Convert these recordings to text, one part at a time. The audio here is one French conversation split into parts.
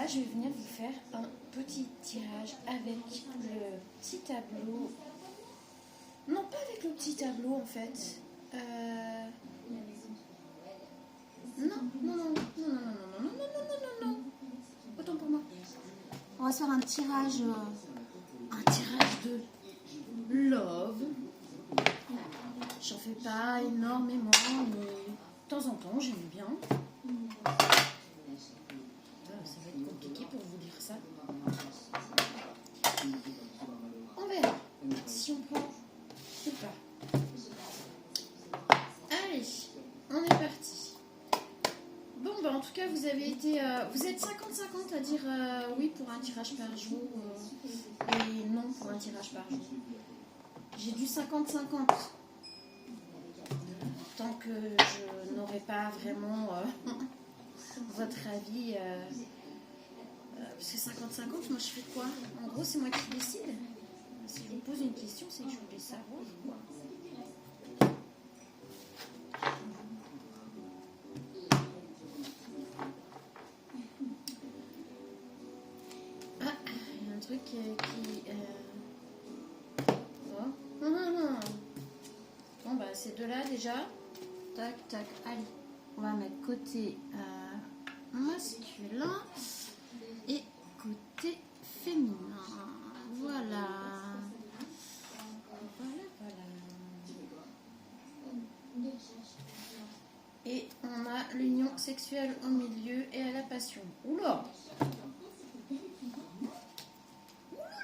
je vais venir vous faire un petit tirage avec le petit tableau. Non, pas avec le petit tableau en fait. Non. Autant pour moi. On va se faire un tirage de love. J'en fais pas énormément, mais de temps en temps, j'aime bien. Ça va être compliqué pour vous dire ça. On verra si on prend ou pas. Allez, on est parti. Bon, bah en tout cas, vous avez été... vous êtes 50-50 à dire oui pour un tirage par jour et non pour un tirage par jour. J'ai du 50-50. Tant que je n'aurai pas vraiment votre avis... parce que 50-50, moi je fais quoi? En gros, c'est moi qui décide. Si je vous pose une question, c'est que je voulais savoir quoi. Ah, il y a un truc qui... Oh. Bon, bah, ces deux-là déjà. Tac, tac. Allez, on va mettre côté masculin et côté féminin. Voilà. Et on a l'union sexuelle au milieu et à la passion. Oula!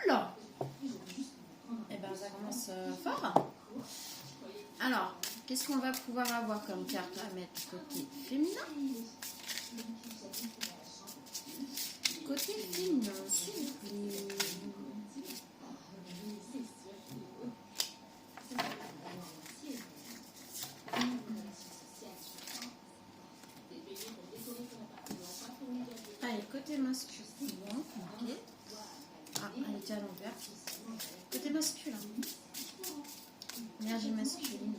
Oula! Eh ben, ça commence fort. Alors, qu'est-ce qu'on va pouvoir avoir comme carte à mettre côté féminin? Côté féminin, s'il vous plaît. Allez, côté masculin. Ok. Ah, elle était à l'envers. Côté masculin. Énergie masculine.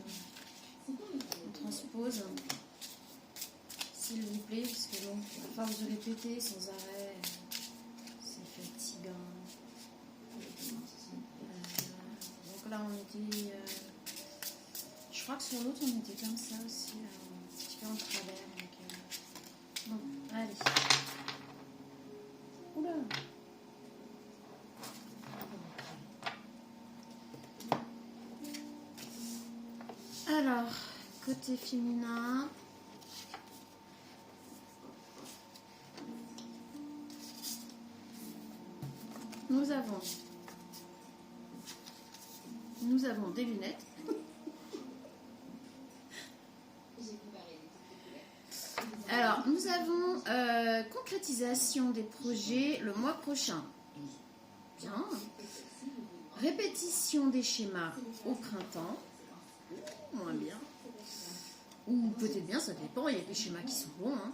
On transpose. S'il vous plaît, parce que bon, à force de répéter sans arrêt, c'est fatigant. Donc là, on était... je crois que sur l'autre, on était comme ça aussi, un petit peu en travers. Donc, bon, allez. Oula! Alors, côté féminin... Nous avons des lunettes. Alors, nous avons concrétisation des projets le mois prochain. Bien. Répétition des schémas au printemps. Moins bien. Ou peut-être bien, ça dépend. Il y a des schémas qui sont bons. Hein.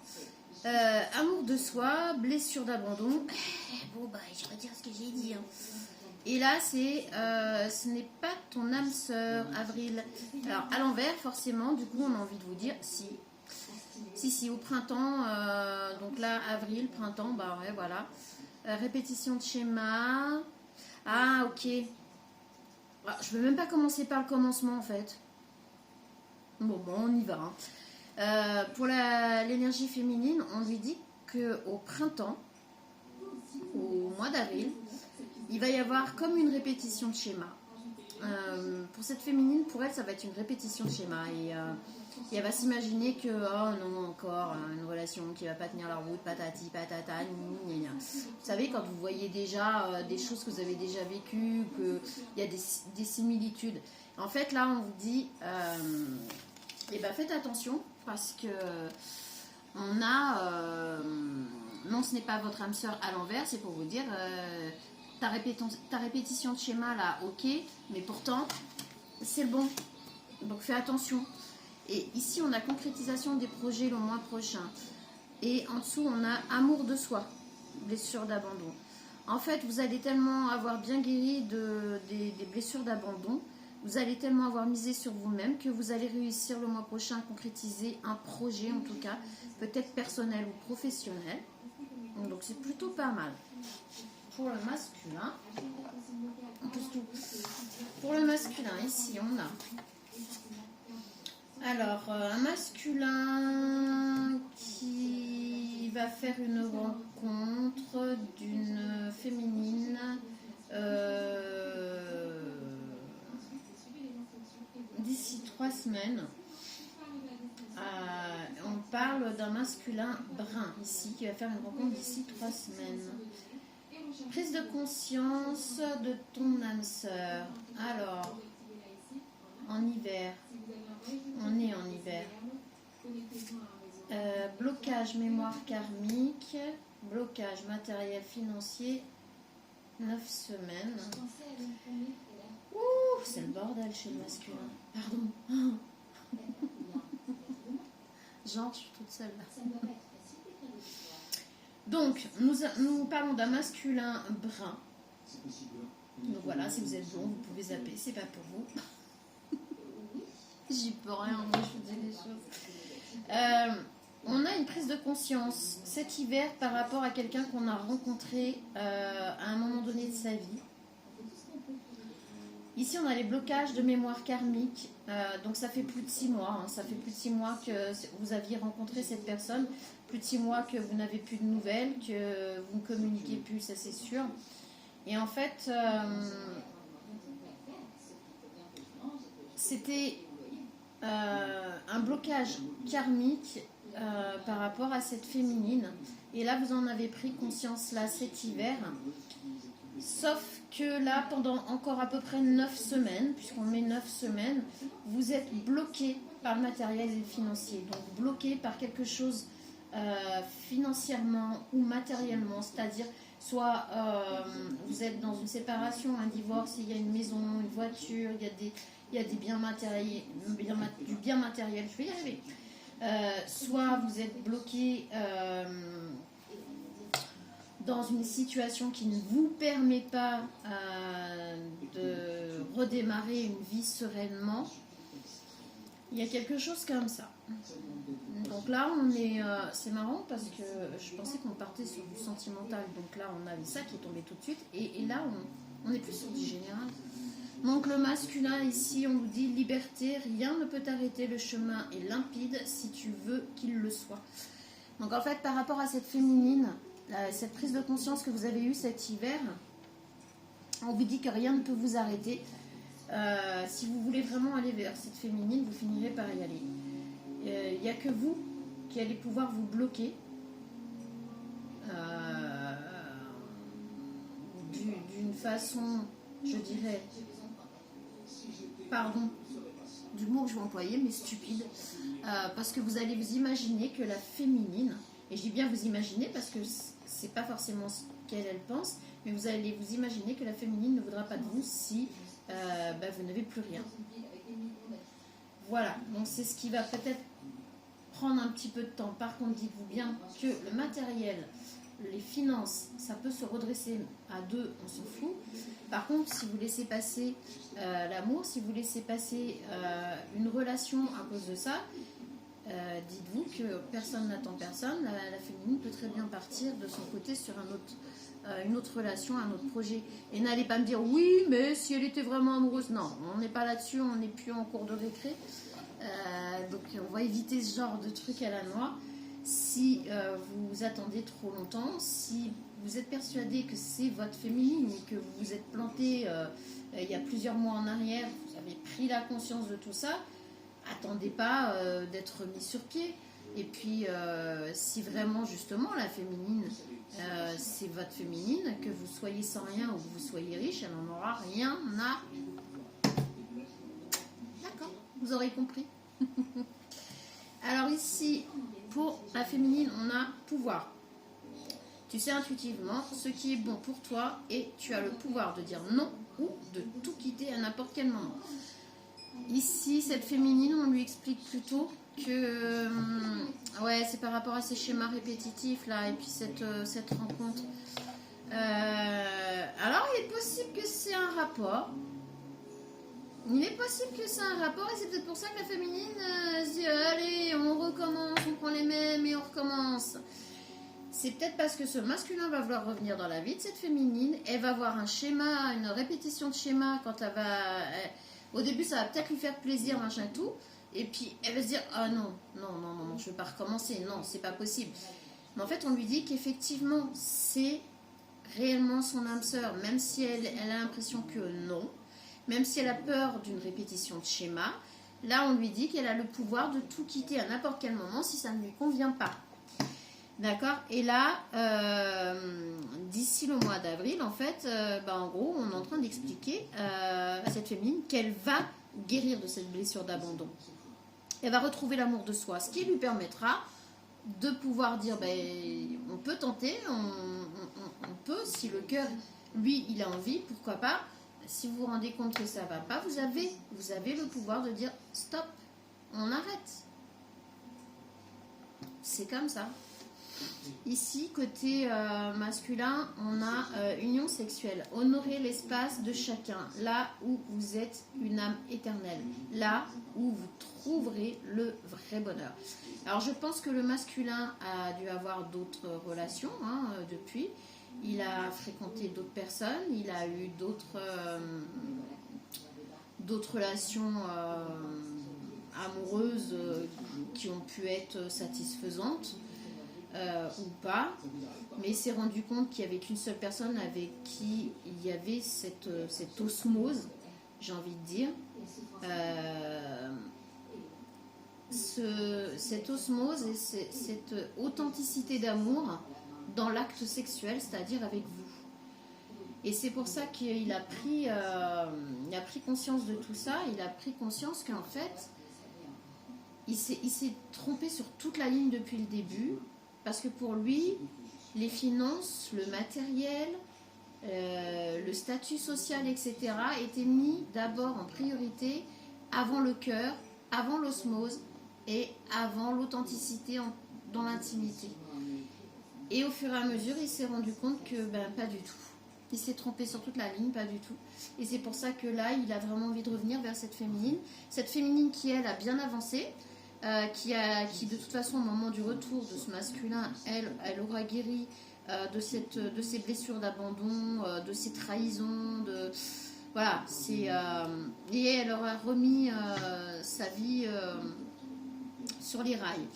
Amour de soi, blessure d'abandon. Bon, bah, je vais dire ce que j'ai dit. Hein. Et là, c'est ce n'est pas ton âme sœur, Avril. Alors, à l'envers, forcément, du coup, on a envie de vous dire si. Si, au printemps, donc là, avril, printemps, bah ouais, voilà. Répétition de schéma. Ah, ok. Ah, je ne veux même pas commencer par le commencement, en fait. Bon, on y va. Hein. Pour l'énergie féminine, on lui dit qu'au printemps, au mois d'avril, il va y avoir comme une répétition de schéma. Pour cette féminine, pour elle, ça va être une répétition de schéma. Et elle va s'imaginer que, oh non, encore une relation qui va pas tenir la route, patati, patata, gna, gna. Vous savez, quand vous voyez déjà des choses que vous avez déjà vécues, qu'il y a des similitudes. En fait, là, on vous dit, faites attention, parce que on a... non, ce n'est pas votre âme sœur à l'envers, c'est pour vous dire... ta répétition de schéma là, ok, mais pourtant c'est le bon, donc fais attention. Et ici on a concrétisation des projets le mois prochain, et en dessous on a amour de soi, blessure d'abandon. En fait, vous allez tellement avoir bien guéri des blessures d'abandon, vous allez tellement avoir misé sur vous-même que vous allez réussir le mois prochain à concrétiser un projet, en tout cas peut-être personnel ou professionnel. Donc c'est plutôt pas mal. Pour le masculin, pour le masculin, ici on a alors un masculin qui va faire une rencontre d'une féminine d'ici 3 semaines. On parle d'un masculin brun ici qui va faire une rencontre d'ici 3 semaines. Prise de conscience de ton âme sœur. Alors, en hiver, on est en hiver. Blocage mémoire karmique, blocage matériel financier, 9 semaines. Ouh, c'est le bordel chez le masculin. Pardon. Genre, je suis toute seule là. Donc, nous parlons d'un masculin brun. Donc voilà, si vous êtes blond, vous pouvez zapper, c'est pas pour vous. J'y peux rien, moi je vous dis les choses. On a une prise de conscience cet hiver par rapport à quelqu'un qu'on a rencontré à un moment donné de sa vie. Ici, on a les blocages de mémoire karmique. Donc, ça fait plus de 6 mois. Hein. Ça fait plus de 6 mois que vous aviez rencontré cette personne. Plus de 6 mois que vous n'avez plus de nouvelles, que vous ne communiquez plus, ça c'est sûr. Et en fait, c'était un blocage karmique par rapport à cette féminine. Et là, vous en avez pris conscience là cet hiver. Sauf que là, pendant encore à peu près 9 semaines, puisqu'on met 9 semaines, vous êtes bloqué par le matériel et le financier. Donc bloqué par quelque chose financièrement ou matériellement, c'est-à-dire soit vous êtes dans une séparation, un divorce, il y a une maison, une voiture, il y a des biens matériels, du bien matériel, je vais y arriver. Soit vous êtes bloqué dans une situation qui ne vous permet pas de redémarrer une vie sereinement. Il y a quelque chose comme ça. Donc là, on est, c'est marrant parce que je pensais qu'on partait sur du sentimental. Donc là, on avait ça qui est tombé tout de suite. Et là, on est plus sur du général. Donc le masculin ici, on nous dit liberté, rien ne peut t'arrêter, le chemin est limpide si tu veux qu'il le soit. Donc en fait, par rapport à cette féminine, cette prise de conscience que vous avez eue cet hiver, on vous dit que rien ne peut vous arrêter. Si vous voulez vraiment aller vers cette féminine, vous finirez par y aller. Il n'y a que vous qui allez pouvoir vous bloquer d'une façon, je dirais, pardon du mot que je vais employer, mais stupide, parce que vous allez vous imaginer que la féminine, et je dis bien vous imaginer parce que c'est pas forcément ce qu'elle pense, mais vous allez vous imaginer que la féminine ne voudra pas de vous si vous n'avez plus rien. Voilà, donc c'est ce qui va peut-être prendre un petit peu de temps. Par contre, dites-vous bien que le matériel, les finances, ça peut se redresser à 2, on s'en fout. Par contre, si vous laissez passer l'amour, si vous laissez passer une relation à cause de ça, dites-vous que personne n'attend personne. La féminine peut très bien partir de son côté sur une autre relation, un autre projet. Et n'allez pas me dire oui, mais si elle était vraiment amoureuse. Non, on n'est pas là-dessus, on n'est plus en cours de récré. Donc on va éviter ce genre de truc à la noix. Si vous attendez trop longtemps, si vous êtes persuadé que c'est votre féminine et que vous vous êtes planté il y a plusieurs mois en arrière, vous avez pris la conscience de tout ça, attendez pas d'être mis sur pied. Et puis si vraiment justement la féminine c'est votre féminine, que vous soyez sans rien ou que vous soyez riche, elle n'en aura rien à... D'accord, vous aurez compris. Alors ici, pour la féminine, on a pouvoir. Tu sais intuitivement ce qui est bon pour toi et tu as le pouvoir de dire non ou de tout quitter à n'importe quel moment. Ici, cette féminine, on lui explique plutôt que ouais, c'est par rapport à ces schémas répétitifs là et puis cette rencontre. Alors, il est possible que c'est un rapport. Il est possible que c'est un rapport et c'est peut-être pour ça que la féminine se dit allez, on recommence, on prend les mêmes et on recommence. c'est peut-être parce que ce masculin va vouloir revenir dans la vie de cette féminine. Elle va voir un schéma, une répétition de schéma quand elle va... au début, ça va peut-être lui faire plaisir, machin et tout. Et puis, elle va se dire, ah non, non, non, non, non, je ne veux pas recommencer. Non, c'est pas possible. Mais en fait, on lui dit qu'effectivement, c'est réellement son âme sœur. Même si elle a l'impression que non. Même si elle a peur d'une répétition de schéma. Là, on lui dit qu'elle a le pouvoir de tout quitter à n'importe quel moment si ça ne lui convient pas. D'accord. Et là, d'ici le mois d'avril, en fait, en gros, on est en train d'expliquer à cette féminine qu'elle va guérir de cette blessure d'abandon. Elle va retrouver l'amour de soi, ce qui lui permettra de pouvoir dire, on peut tenter, on peut, si le cœur, lui, il a envie, pourquoi pas. Si vous vous rendez compte que ça ne va pas, vous avez le pouvoir de dire, stop, on arrête. C'est comme ça. Ici, côté masculin, on a union sexuelle. Honorer l'espace de chacun, là où vous êtes une âme éternelle, là où vous trouverez le vrai bonheur. Alors, je pense que le masculin a dû avoir d'autres relations depuis. Il a fréquenté d'autres personnes, il a eu d'autres relations amoureuses qui ont pu être satisfaisantes. Ou pas, mais il s'est rendu compte qu'il n'y avait qu'une seule personne avec qui il y avait cette osmose, j'ai envie de dire, cette osmose et cette authenticité d'amour dans l'acte sexuel, c'est-à-dire avec vous. Et c'est pour ça qu'il a pris conscience de tout ça. Il a pris conscience qu'en fait, il s'est trompé sur toute la ligne depuis le début. Parce que pour lui, les finances, le matériel, le statut social, etc. étaient mis d'abord en priorité avant le cœur, avant l'osmose et avant l'authenticité dans l'intimité. Et au fur et à mesure, il s'est rendu compte que pas du tout. Il s'est trompé sur toute la ligne, pas du tout. Et c'est pour ça que là, il a vraiment envie de revenir vers cette féminine. Cette féminine qui, elle, a bien avancé. Qui de toute façon au moment du retour de ce masculin, elle aura guéri de ces blessures d'abandon, de ces trahisons, voilà, et elle aura remis sa vie sur les rails.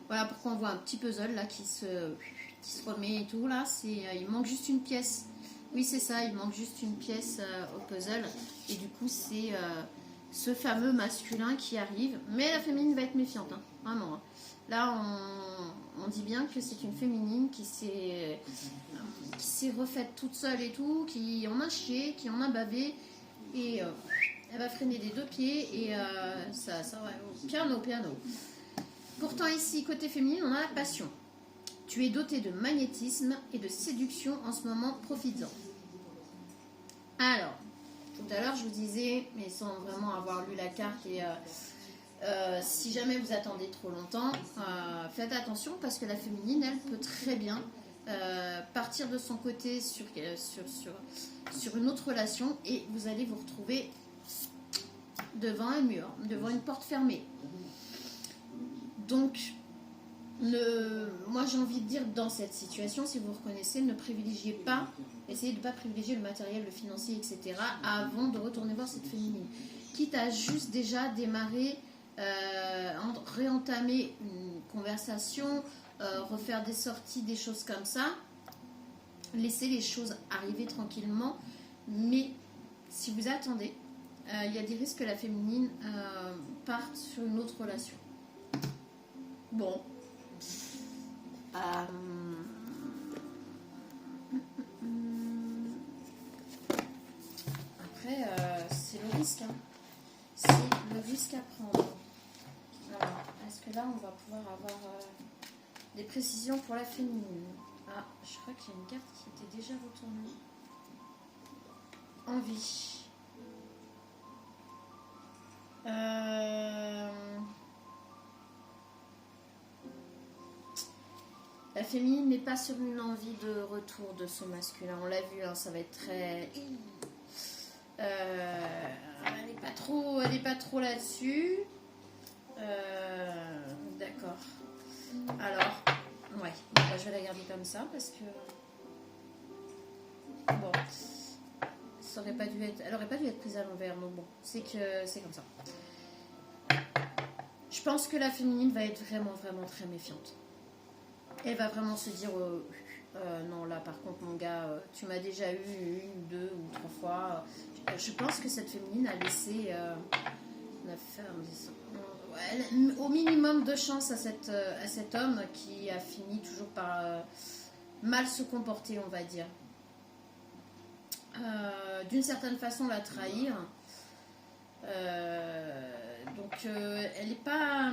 Voilà pourquoi on voit un petit puzzle là qui se remet et tout là. Il manque juste une pièce. Oui, c'est ça, il manque juste une pièce au puzzle et du coup c'est ce fameux masculin qui arrive, mais la féminine va être méfiante, vraiment. Là, on dit bien que c'est une féminine qui s'est refaite toute seule et tout, qui en a chié, qui en a bavé, et elle va freiner des deux pieds, et ça va au piano. Pourtant ici, côté féminine, on a la passion. Tu es doté de magnétisme et de séduction en ce moment, profites-en. Alors, tout à l'heure, je vous disais, mais sans vraiment avoir lu la carte, et si jamais vous attendez trop longtemps, faites attention parce que la féminine, elle peut très bien partir de son côté sur une autre relation et vous allez vous retrouver devant un mur, devant une porte fermée. Donc, moi j'ai envie de dire dans cette situation, si vous reconnaissez, ne privilégiez pas, essayez de ne pas privilégier le matériel, le financier, etc. avant de retourner voir cette féminine. Quitte à juste déjà démarrer, réentamer une conversation, refaire des sorties, des choses comme ça, laissez les choses arriver tranquillement, mais si vous attendez, il y a des risques que la féminine parte sur une autre relation. Bon. Après, c'est le risque. C'est le risque à prendre. Alors, est-ce que là, on va pouvoir avoir des précisions pour la féminine? Ah, je crois qu'il y a une carte qui était déjà retournée. Envie. La féminine n'est pas sur une envie de retour de ce masculin. On l'a vu, ça va être très... elle n'est pas trop là-dessus. D'accord. Alors, Ouais, bon, bah, je vais la garder comme ça parce que... Bon, ça aurait pas dû être... elle aurait pas dû être prise à l'envers, donc bon, c'est que c'est comme ça. Je pense que la féminine va être vraiment, vraiment très méfiante. Elle va vraiment se dire... non, là, par contre, mon gars, tu m'as déjà eu une, deux ou trois fois. Je pense que cette féminine a laissé... la ferme, au minimum de chance à cet homme qui a fini toujours par mal se comporter, on va dire. D'une certaine façon, la trahir. Donc, elle n'est pas...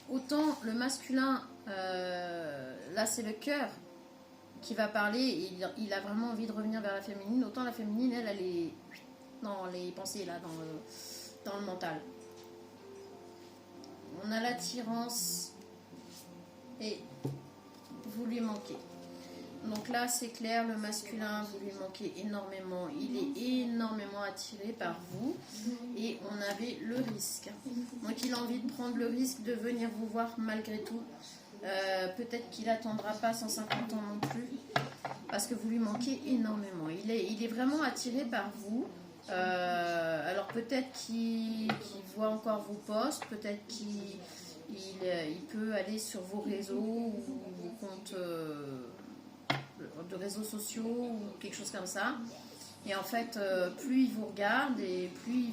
Autant le masculin, là, c'est le cœur qui va parler. Et il a vraiment envie de revenir vers la féminine. Autant la féminine, elle est dans les pensées, là, dans le mental. On a l'attirance et vous lui manquez. Donc là, c'est clair, le masculin, vous lui manquez énormément. Il est énormément attiré par vous et on avait le risque. Donc il a envie de prendre le risque de venir vous voir malgré tout. Peut-être qu'il n'attendra pas 150 ans non plus parce que vous lui manquez énormément. Il est vraiment attiré par vous. Alors peut-être qu'il voit encore vos posts, peut-être qu'il peut aller sur vos réseaux ou vos comptes de réseaux sociaux ou quelque chose comme ça. Et en fait, plus il vous regarde et plus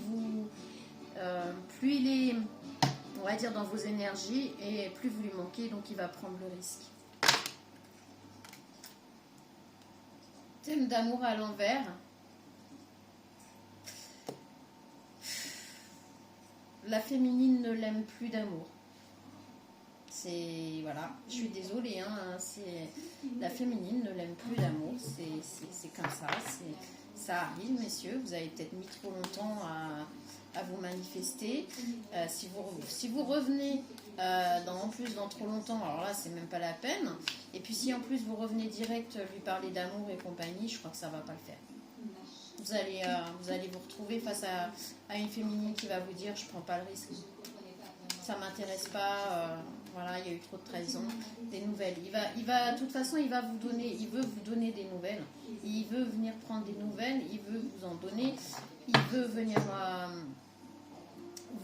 il est, on va dire, dans vos énergies et plus vous lui manquez, donc il va prendre le risque. Thème d'amour à l'envers. La féminine ne l'aime plus d'amour. C'est... Voilà, je suis désolée, hein, la féminine ne l'aime plus d'amour. C'est comme ça. Ça arrive, messieurs. Vous avez peut-être mis trop longtemps à vous manifester. Si vous revenez en plus dans trop longtemps, alors là, c'est même pas la peine. Et puis si en plus vous revenez direct lui parler d'amour et compagnie, je crois que ça va pas le faire. Vous allez vous retrouver face à une féminine qui va vous dire je prends pas le risque, ça m'intéresse pas, voilà, il y a eu trop de trahison, des nouvelles. De toute façon, il veut vous donner des nouvelles, il veut venir prendre des nouvelles, il veut vous en donner, il veut venir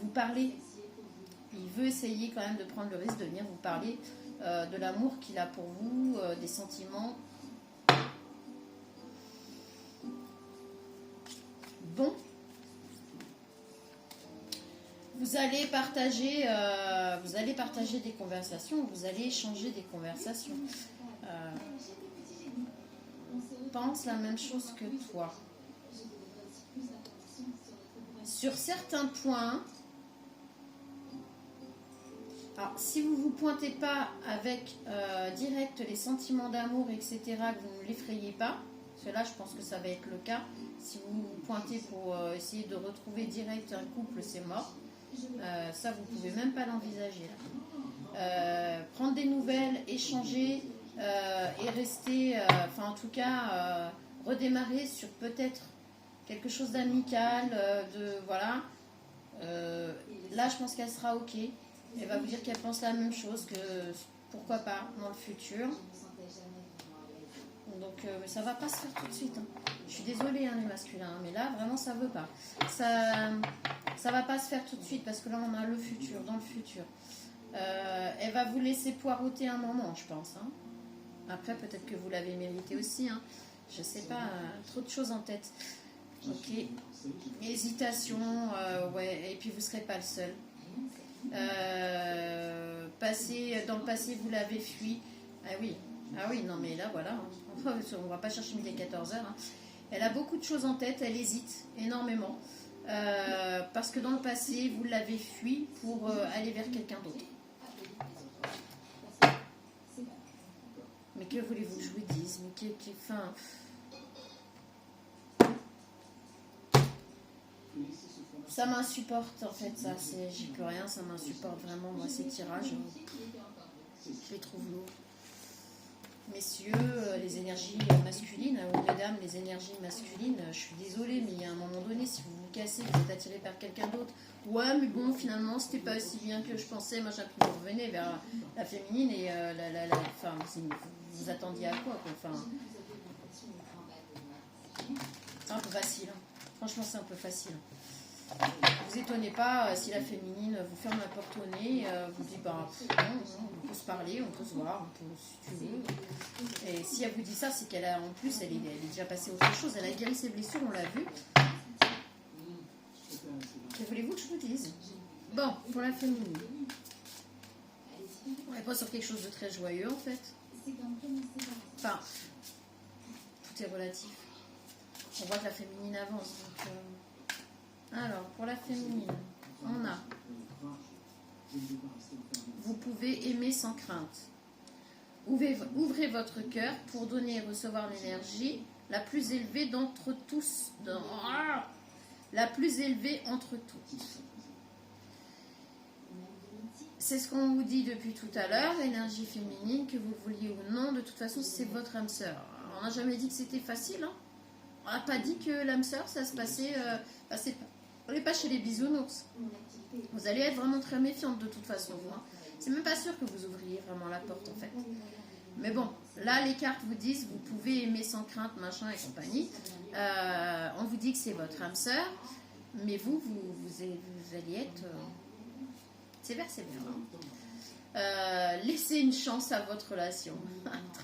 vous parler, il veut essayer quand même de prendre le risque de venir vous parler de l'amour qu'il a pour vous, des sentiments. Bon, vous allez partager des conversations, vous allez échanger des conversations. Pense la même chose que toi. Sur certains points, alors si vous ne vous pointez pas avec direct les sentiments d'amour, etc., que vous ne l'effrayez pas, parce que là je pense que ça va être le cas. Si vous vous pointez pour essayer de retrouver direct un couple, c'est mort. Ça, vous ne pouvez même pas l'envisager. Prendre des nouvelles, échanger et rester, en tout cas, redémarrer sur peut-être quelque chose d'amical, voilà. Là, je pense qu'elle sera OK. Elle va vous dire qu'elle pense la même chose, que pourquoi pas dans le futur. Donc ça va pas se faire tout de suite. Je suis désolée, les masculins, mais là vraiment ça veut pas. Ça va pas se faire tout de suite parce que là on a le futur, dans le futur. Elle va vous laisser poireauter un moment, je pense. Après peut-être que vous l'avez mérité aussi. Je sais pas, trop de choses en tête. Ok. Hésitation, ouais. Et puis vous serez pas le seul. Dans le passé vous l'avez fui. Ah oui, non mais là voilà, on va pas chercher midi à 14h. Elle a beaucoup de choses en tête, elle hésite énormément. Parce que dans le passé, vous l'avez fui pour aller vers quelqu'un d'autre. Mais que voulez-vous que je vous dise? Ça m'insupporte en fait, ça, j'y peux rien, ça m'insupporte vraiment, moi, ces tirages. Je les trouve lourds. Messieurs, les énergies masculines, ou mesdames, les énergies masculines, je suis désolée, mais à un moment donné, si vous vous cassez, vous êtes attiré par quelqu'un d'autre, ouais, mais bon, finalement, c'était pas aussi bien que je pensais, machin, puis vous revenez vers la féminine et enfin, vous attendiez à quoi, quoi, enfin, c'est un peu facile, hein. Franchement, c'est un peu facile. Vous étonnez pas si la féminine vous ferme la porte au nez, vous dit bah non, on peut se parler, on peut se voir, on peut, si tu veux. Et si elle vous dit ça, c'est qu'elle a en plus, elle est déjà passée autre chose, elle a guéri ses blessures, on l'a vu. Que voulez-vous que je vous dise? Bon, pour la féminine, on n'est pas sur quelque chose de très joyeux en fait. Enfin, tout est relatif. On voit que la féminine avance, donc. Alors, pour la féminine, on a vous pouvez aimer sans crainte. Ouvrez votre cœur pour donner et recevoir l'énergie la plus élevée d'entre tous. La plus élevée entre toutes. C'est ce qu'on vous dit depuis tout à l'heure, l'énergie féminine, que vous le vouliez ou non, de toute façon, c'est votre âme sœur. On n'a jamais dit que c'était facile, hein. On n'a pas dit que l'âme sœur, ça se passait... on n'est pas chez les bisounours. Vous allez être vraiment très méfiante de toute façon, vous. Hein. C'est même pas sûr que vous ouvriez vraiment la porte, en fait. Mais bon, là, les cartes vous disent, vous pouvez aimer sans crainte, machin et compagnie. On vous dit que c'est votre âme sœur, mais vous allez être... sévère. Laissez une chance à votre relation.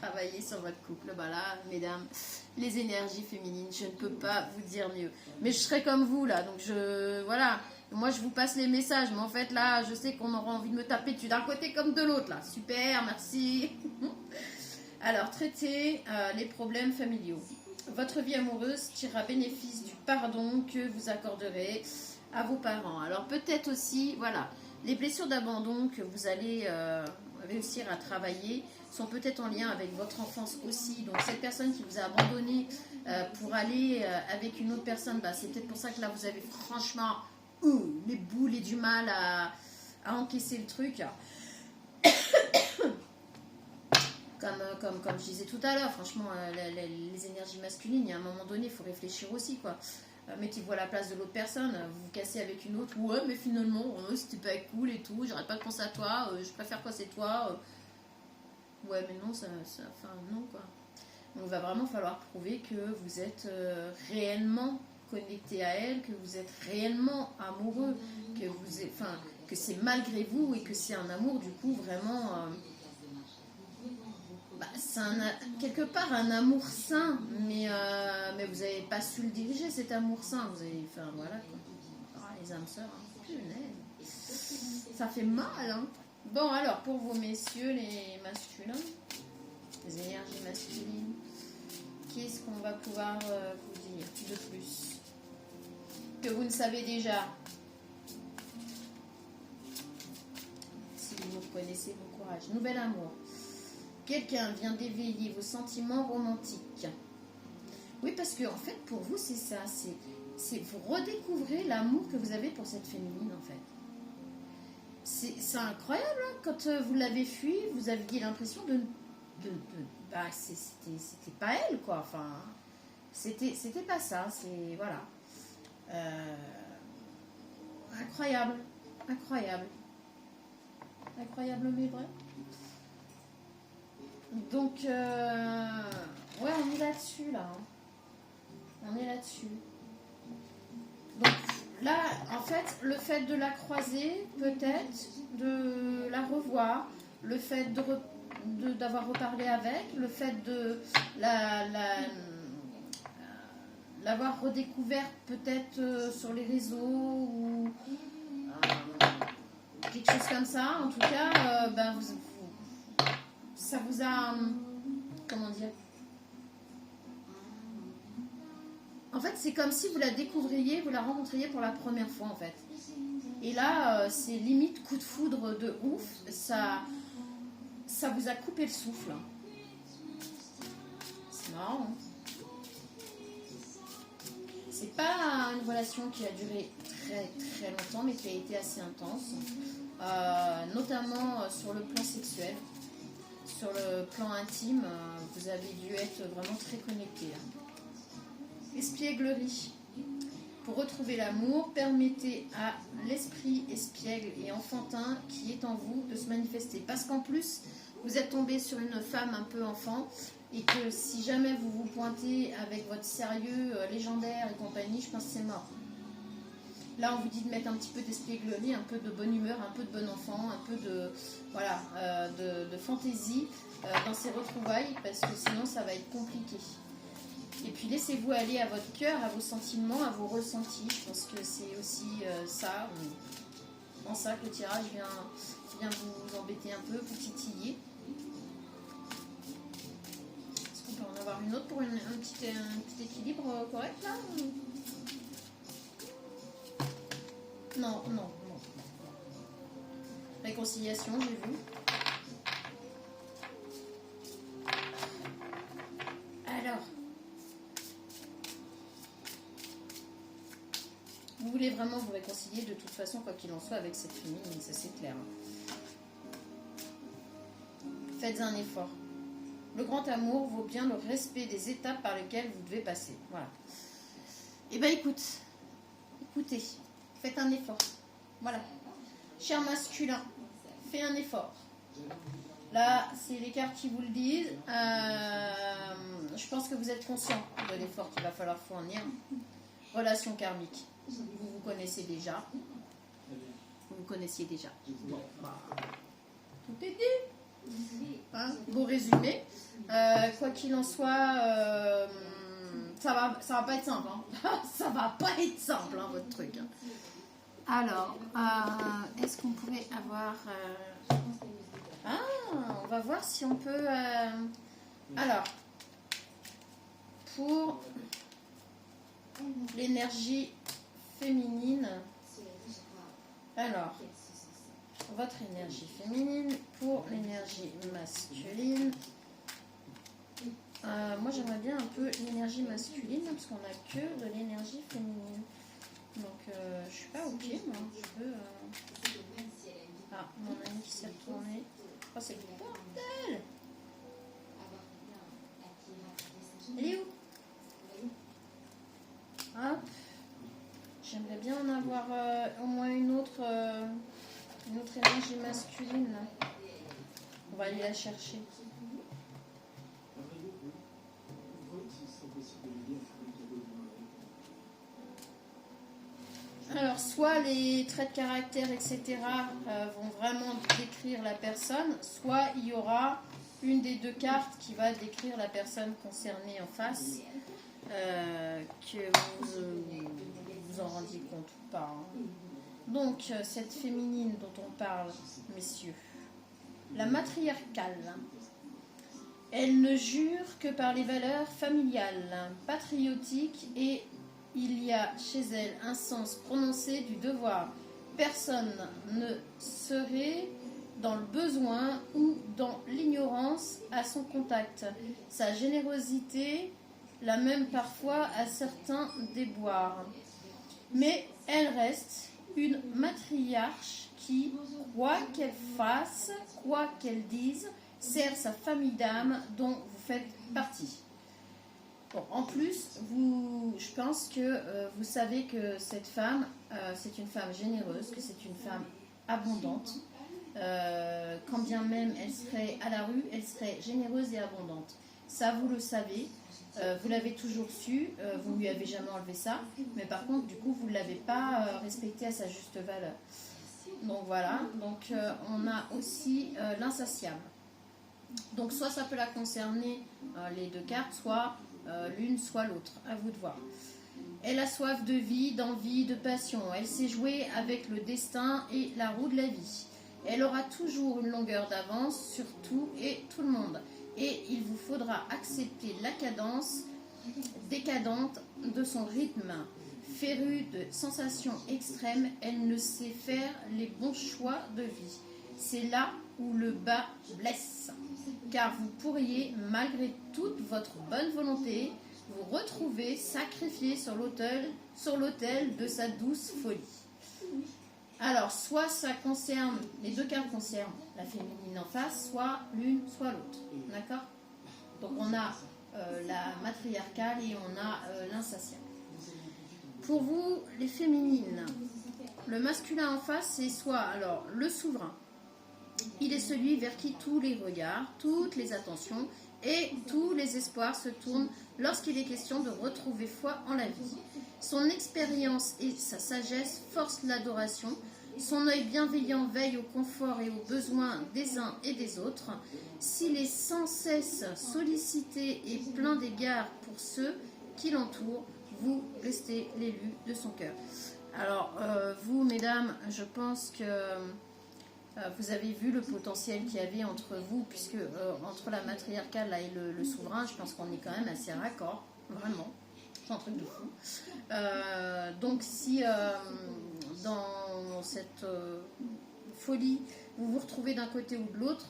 Travaillez sur votre couple. Bah là, mesdames, les énergies féminines, je ne peux pas vous dire mieux. Mais je serai comme vous là, donc voilà. Moi, je vous passe les messages, mais en fait là, je sais qu'on aura envie de me taper dessus d'un côté comme de l'autre là. Super, merci. Alors, traitez les problèmes familiaux. Votre vie amoureuse tirera bénéfice du pardon que vous accorderez à vos parents. Alors peut-être aussi, voilà. Les blessures d'abandon que vous allez réussir à travailler sont peut-être en lien avec votre enfance aussi. Donc cette personne qui vous a abandonné pour aller avec une autre personne, bah, c'est peut-être pour ça que là vous avez franchement les boules et du mal à encaisser le truc. Comme je disais tout à l'heure, franchement, les énergies masculines, il y a un moment donné, il faut réfléchir aussi, quoi. Mettez-vous à la place de l'autre personne, vous vous cassez avec une autre, ouais, mais finalement, c'était pas cool et tout, j'arrête pas de penser à toi, je préfère quoi, c'est toi. Ouais, mais non, enfin, non, quoi. Donc, il va vraiment falloir prouver que vous êtes réellement connecté à elle, que vous êtes réellement amoureux, que c'est malgré vous et que c'est un amour, du coup, vraiment. C'est quelque part un amour sain, mais vous n'avez pas su le diriger, cet amour sain. Vous avez, enfin voilà quoi. Ah, les âmes sœurs, hein. Punaise. Ça fait mal, hein. Bon, alors pour vous messieurs, les masculins, les énergies masculines, qu'est-ce qu'on va pouvoir vous dire de plus que vous ne savez déjà? Si vous connaissez, bon courage. Nouvel amour. Quelqu'un vient d'éveiller vos sentiments romantiques. Oui, parce que en fait, pour vous, c'est ça. C'est vous redécouvrez l'amour que vous avez pour cette féminine, en fait. C'est incroyable, hein. Quand vous l'avez fui, vous aviez l'impression c'était pas elle, quoi. Enfin, c'était pas ça. C'est voilà. Incroyable, mais vrai. Donc, ouais, on est là-dessus, là. On est là-dessus. Donc, là, en fait, le fait de la croiser, peut-être, de la revoir, le fait d'avoir reparlé avec, le fait de l'avoir redécouverte, peut-être, sur les réseaux, ou quelque chose comme ça. En tout cas, ça vous a... Comment dire? En fait, c'est comme si vous la découvriez, vous la rencontriez pour la première fois, en fait. Et là, c'est limite coup de foudre de ouf. Ça vous a coupé le souffle. C'est marrant, hein? C'est pas une relation qui a duré très très longtemps, mais qui a été assez intense. Notamment sur le plan sexuel. sur le plan intime, vous avez dû être vraiment très connectés. Espièglerie. Pour retrouver l'amour, permettez à l'esprit espiègle et enfantin qui est en vous de se manifester. Parce qu'en plus, vous êtes tombé sur une femme un peu enfant et que si jamais vous vous pointez avec votre sérieux légendaire et compagnie, je pense que c'est mort. Là, on vous dit de mettre un petit peu d'espièglerie, un peu de bonne humeur, un peu de bon enfant, un peu de, voilà, de fantaisie dans ces retrouvailles, parce que sinon, ça va être compliqué. Et puis, laissez-vous aller à votre cœur, à vos sentiments, à vos ressentis. Je pense que c'est aussi ça, en ça que le tirage vient vous embêter un peu, vous titiller. Est-ce qu'on peut en avoir une autre pour un petit équilibre correct, là ? Non. Réconciliation, j'ai vu. Alors, vous voulez vraiment vous réconcilier de toute façon, quoi qu'il en soit, avec cette féminine, ça c'est clair. Faites un effort. Le grand amour vaut bien le respect des étapes par lesquelles vous devez passer. Voilà. Eh bien, écoutez. Faites un effort. Voilà. Cher masculin, fais un effort. Là, c'est les cartes qui vous le disent. Je pense que vous êtes conscient de l'effort qu'il va falloir fournir. Relation karmique. Vous vous connaissez déjà. Vous connaissiez déjà. Bon, bah, tout est dit. Hein, beau résumé. Quoi qu'il en soit, ça va pas être simple. Hein. Ça va pas être simple, hein, votre truc. Hein. Alors, est-ce qu'on pourrait avoir... on va voir si on peut... Alors, pour l'énergie féminine, alors, votre énergie féminine, pour l'énergie masculine, moi j'aimerais bien un peu l'énergie masculine, parce qu'on n'a que de l'énergie féminine. Donc, je suis pas ok, moi. Je veux. Ah, mon ami qui s'est retourné. Oh, c'est le bordel! Elle est où? Hop. J'aimerais bien en avoir au moins une autre énergie masculine. Là. On va aller la chercher. Alors, soit les traits de caractère, etc., vont vraiment décrire la personne, soit il y aura une des deux cartes qui va décrire la personne concernée en face, que vous vous en rendiez compte ou pas. Hein. Donc, cette féminine dont on parle, messieurs, la matriarcale, elle ne jure que par les valeurs familiales, patriotiques et il y a chez elle un sens prononcé du devoir. Personne ne serait dans le besoin ou dans l'ignorance à son contact. Sa générosité l'amène parfois à certains déboires. Mais elle reste une matriarche qui, quoi qu'elle fasse, quoi qu'elle dise, sert sa famille d'âme dont vous faites partie. Bon, en plus, je pense que vous savez que cette femme, c'est une femme généreuse, que c'est une femme abondante. Quand bien même elle serait à la rue, elle serait généreuse et abondante. Ça, vous le savez, vous l'avez toujours su, vous ne lui avez jamais enlevé ça, mais par contre, du coup, vous ne l'avez pas respecté à sa juste valeur. Donc voilà, donc on a aussi l'insatiable. Donc soit ça peut la concerner, les deux cartes, soit l'une, soit l'autre, à vous de voir. Elle a soif de vie, d'envie, de passion. Elle sait jouer avec le destin et la roue de la vie. Elle aura toujours une longueur d'avance sur tout et tout le monde. Et il vous faudra accepter la cadence décadente de son rythme. Férue de sensations extrêmes, elle ne sait faire les bons choix de vie. C'est là où le bas blesse. Car vous pourriez, malgré toute votre bonne volonté, vous retrouver sacrifié sur l'autel de sa douce folie. Alors, soit ça concerne, les deux cas concernent la féminine en face, soit l'une, soit l'autre. D'accord? Donc, on a la matriarcale et on a l'insatiable. Pour vous, les féminines, le masculin en face, c'est soit alors le souverain. Il est celui vers qui tous les regards, toutes les attentions et tous les espoirs se tournent lorsqu'il est question de retrouver foi en la vie. Son expérience et sa sagesse forcent l'adoration. Son œil bienveillant veille au confort et aux besoins des uns et des autres. S'il est sans cesse sollicité et plein d'égards pour ceux qui l'entourent, vous restez l'élu de son cœur. Alors, vous, mesdames, je pense que vous avez vu le potentiel qu'il y avait entre vous, puisque entre la matriarcale là, et le souverain, je pense qu'on est quand même assez raccord, vraiment. C'est un truc de fou. Donc, si dans cette folie, vous vous retrouvez d'un côté ou de l'autre,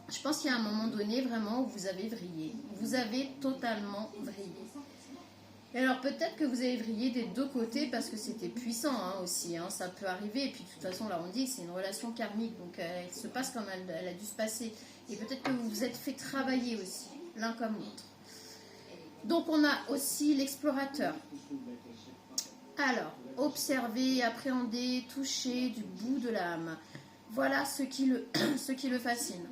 je pense qu'il y a un moment donné vraiment où vous avez vrillé. Vous avez totalement vrillé. Et alors peut-être que vous avez vrillé des deux côtés parce que c'était puissant aussi, ça peut arriver. Et puis de toute façon, là on dit que c'est une relation karmique, donc elle se passe comme elle a dû se passer. Et peut-être que vous vous êtes fait travailler aussi, l'un comme l'autre. Donc on a aussi l'explorateur. Alors, observer, appréhender, toucher du bout de l'âme. Voilà ce qui le fascine.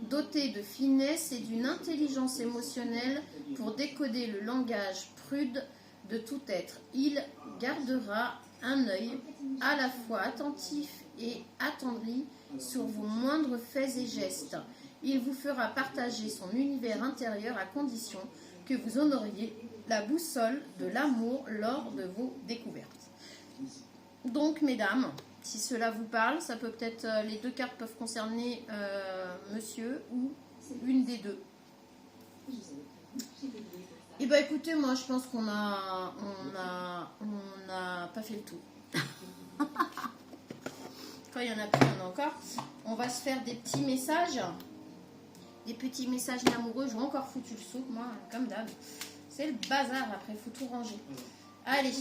Doté de finesse et d'une intelligence émotionnelle pour décoder le langage prude de tout être, il gardera un œil à la fois attentif et attendri sur vos moindres faits et gestes. Il vous fera partager son univers intérieur à condition que vous honoriez la boussole de l'amour lors de vos découvertes. Donc, mesdames, si cela vous parle, ça peut peut-être, les deux cartes peuvent concerner monsieur ou une des deux. Et bien écoutez, moi je pense qu'on a pas fait le tour. Quand il y en a plus, il y en a encore. On va se faire des petits messages. Des petits messages amoureux. J'ai encore foutu le saut, moi, comme d'hab. C'est le bazar après, il faut tout ranger. Allez,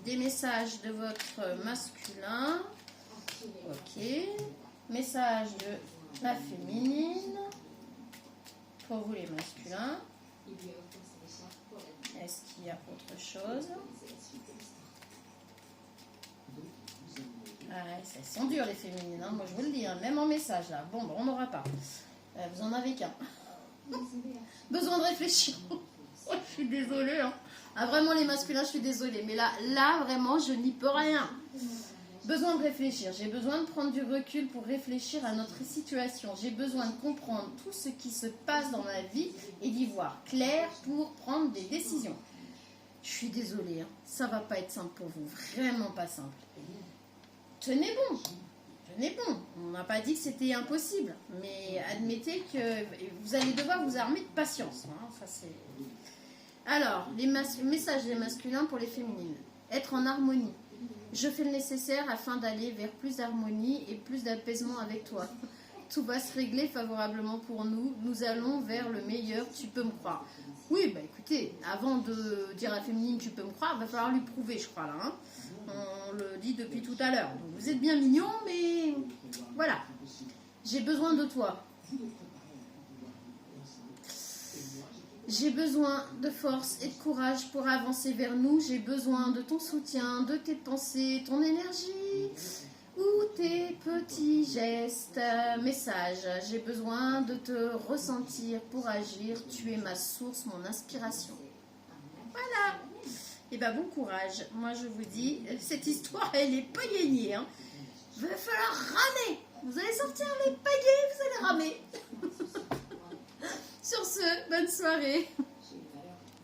des messages de votre masculin. Ok. Message de la féminine. Pour vous les masculins. Est-ce qu'il y a autre chose? Ah, elles sont dures les féminines, moi je vous le dis, même en message là. Bon, on n'aura pas. Vous en avez qu'un. Besoin de réfléchir. Je suis désolée. Ah, vraiment les masculins, je suis désolée. Mais là vraiment, je n'y peux rien. Besoin de réfléchir. J'ai besoin de prendre du recul pour réfléchir à notre situation. J'ai besoin de comprendre tout ce qui se passe dans ma vie et d'y voir clair pour prendre des décisions. Je suis désolée, ça va pas être simple pour vous. Vraiment pas simple. Tenez bon. Tenez bon. On n'a pas dit que c'était impossible. Mais admettez que vous allez devoir vous armer de patience. Ça, c'est... Alors, les messages des masculins pour les féminines. Être en harmonie. Je fais le nécessaire afin d'aller vers plus d'harmonie et plus d'apaisement avec toi. Tout va se régler favorablement pour nous. Nous allons vers le meilleur, tu peux me croire. Oui, bah écoutez, avant de dire à la féminine tu peux me croire, il va falloir lui prouver, je crois, là. On le dit depuis tout à l'heure. Donc, vous êtes bien mignon, mais voilà. J'ai besoin de toi. J'ai besoin de force et de courage pour avancer vers nous. J'ai besoin de ton soutien, de tes pensées, ton énergie ou tes petits gestes. Message. J'ai besoin de te ressentir pour agir. Tu es ma source, mon inspiration. Voilà. Et bien, bon courage. Moi, je vous dis, cette histoire, elle n'est pas gagnée. Il va falloir ramer. Vous allez sortir les pagaies, vous allez ramer. Sur ce, bonne soirée.